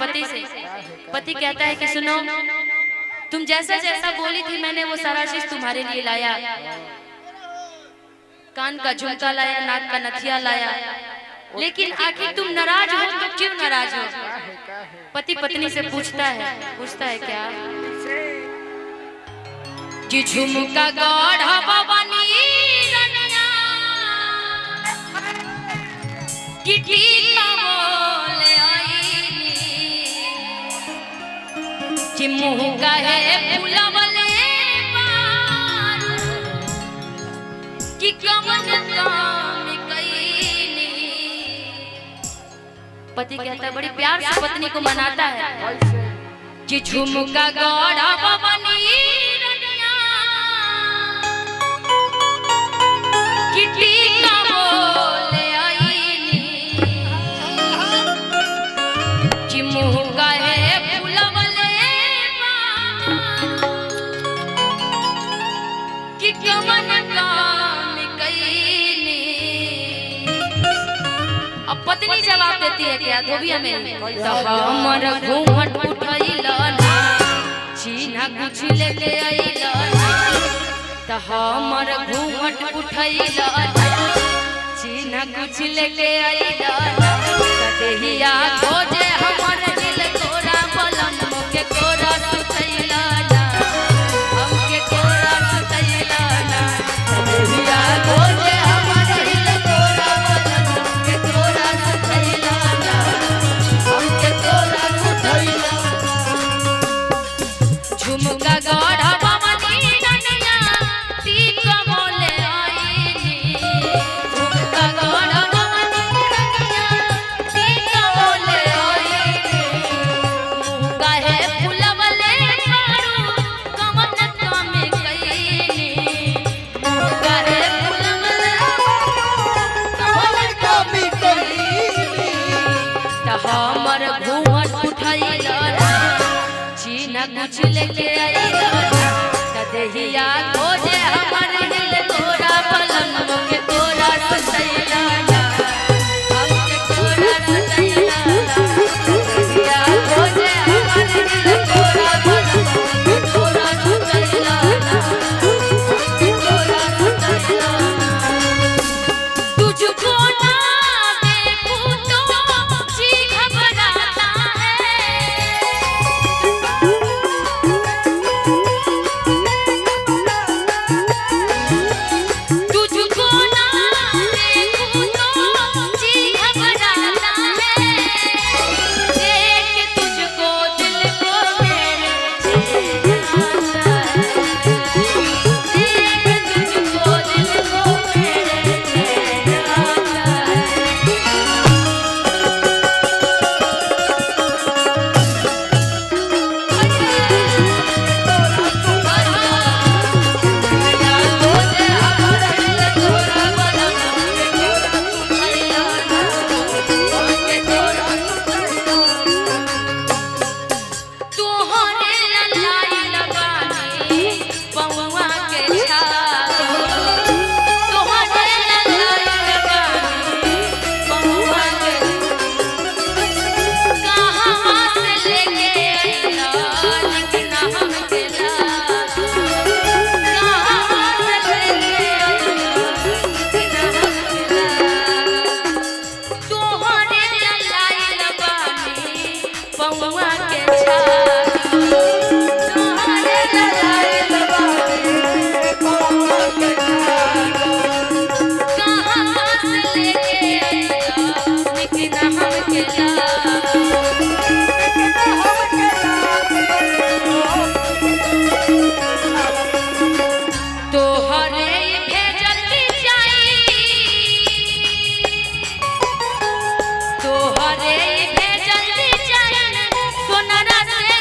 पति से। पति कहता है कि सुनो, तुम जैसा जैसा बोली थी मैंने वो सारा चीज तुम्हारे लिए लाया, कान का झुमका लाया, नाक का नथिया लाया, लेकिन आखिर तुम नाराज हो तो क्यों नाराज हो? पति पत्नी से पूछता है क्या कि झुमका गढ़ा भवानी रनिया कि टीका बोले आईनी कि मुँह का है फूलवले बार कि कमन काम कईनी। पति कहता है, बड़ी प्यार से पत्नी को मनाता है कि झुमका गढ़ा भवानी पत्नी जवाब देती है क्या धोबिया में, हमर घूंघट उठैला ना छीना कुछ लेके आइला ना, हमर घूंघट उठैला ना छीना कुछ लेके आइला ना, कदेहिया खोजे हमर दिल तोरा बलन के तोरा सुतैला ना, हमके तोरा सुतैला ना, कदेहिया खोजे हमर दिल तोरा बलन के तोरा सुतैला ना, हमके तोरा सुतैला। झुमका गढ़ा भवानी रनिया टीका बोले आईनी, झुमका गढ़ा भवानी रनिया टीका बोले आईनी, मुँह का है फूलवले मारू कमन काम कईनी, मुँह का है फूलवले कमन काम कईनी, हमर घूंघट उठैला ना छीना कुछ लेके आइला ना, कदेहिया खोजे हमर दिल तोरा पलंग के तोरा सुतैला ना, हमके तोरा सुतैला ना, कदेहिया खोजे हमर दिल तोरा पलंग के तोरा सुतैला ना, हमके तोरा सुतैला ना। तुझको ना देखूं तो जी घबराता है, तुझको ना देखूं तो जी घबराता है, देख तुझको दिल को मेरे चैन आता है, देख तुझको दिल को मेरे चैन आता है। तोहरे भेजल जान सोनरा से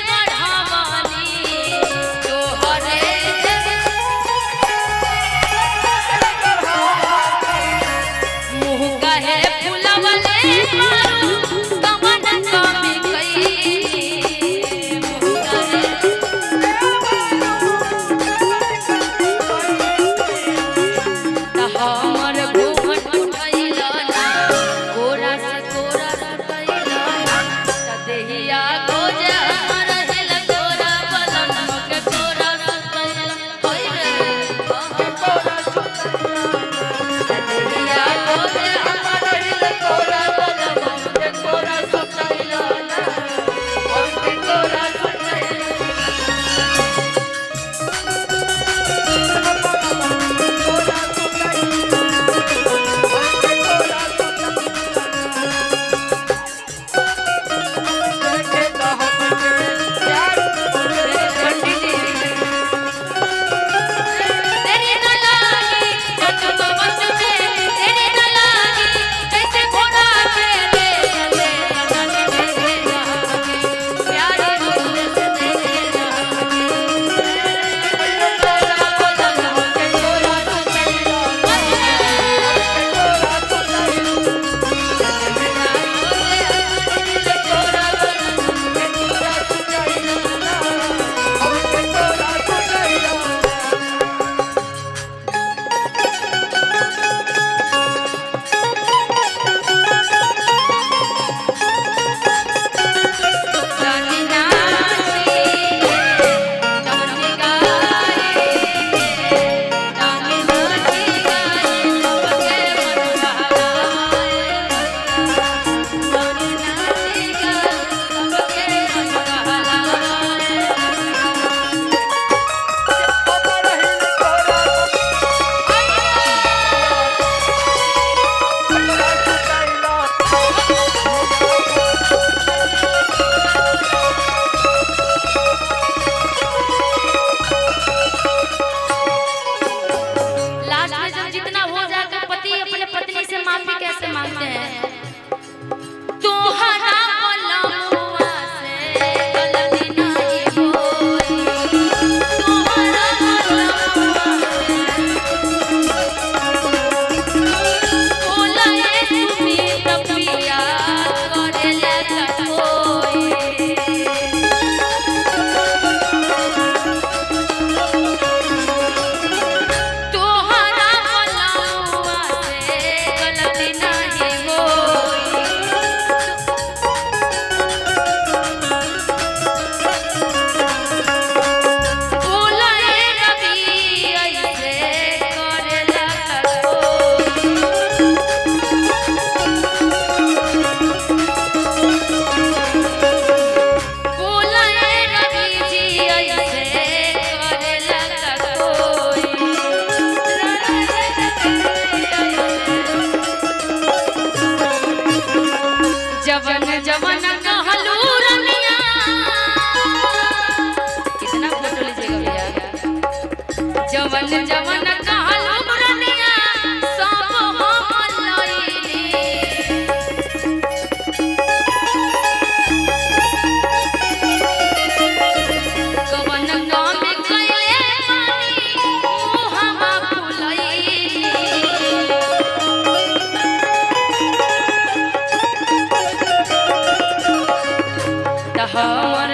जवन जवन कहलू रनिया सब हम लईली कवन काम कइले मानी मुहमा फुलईली त हमर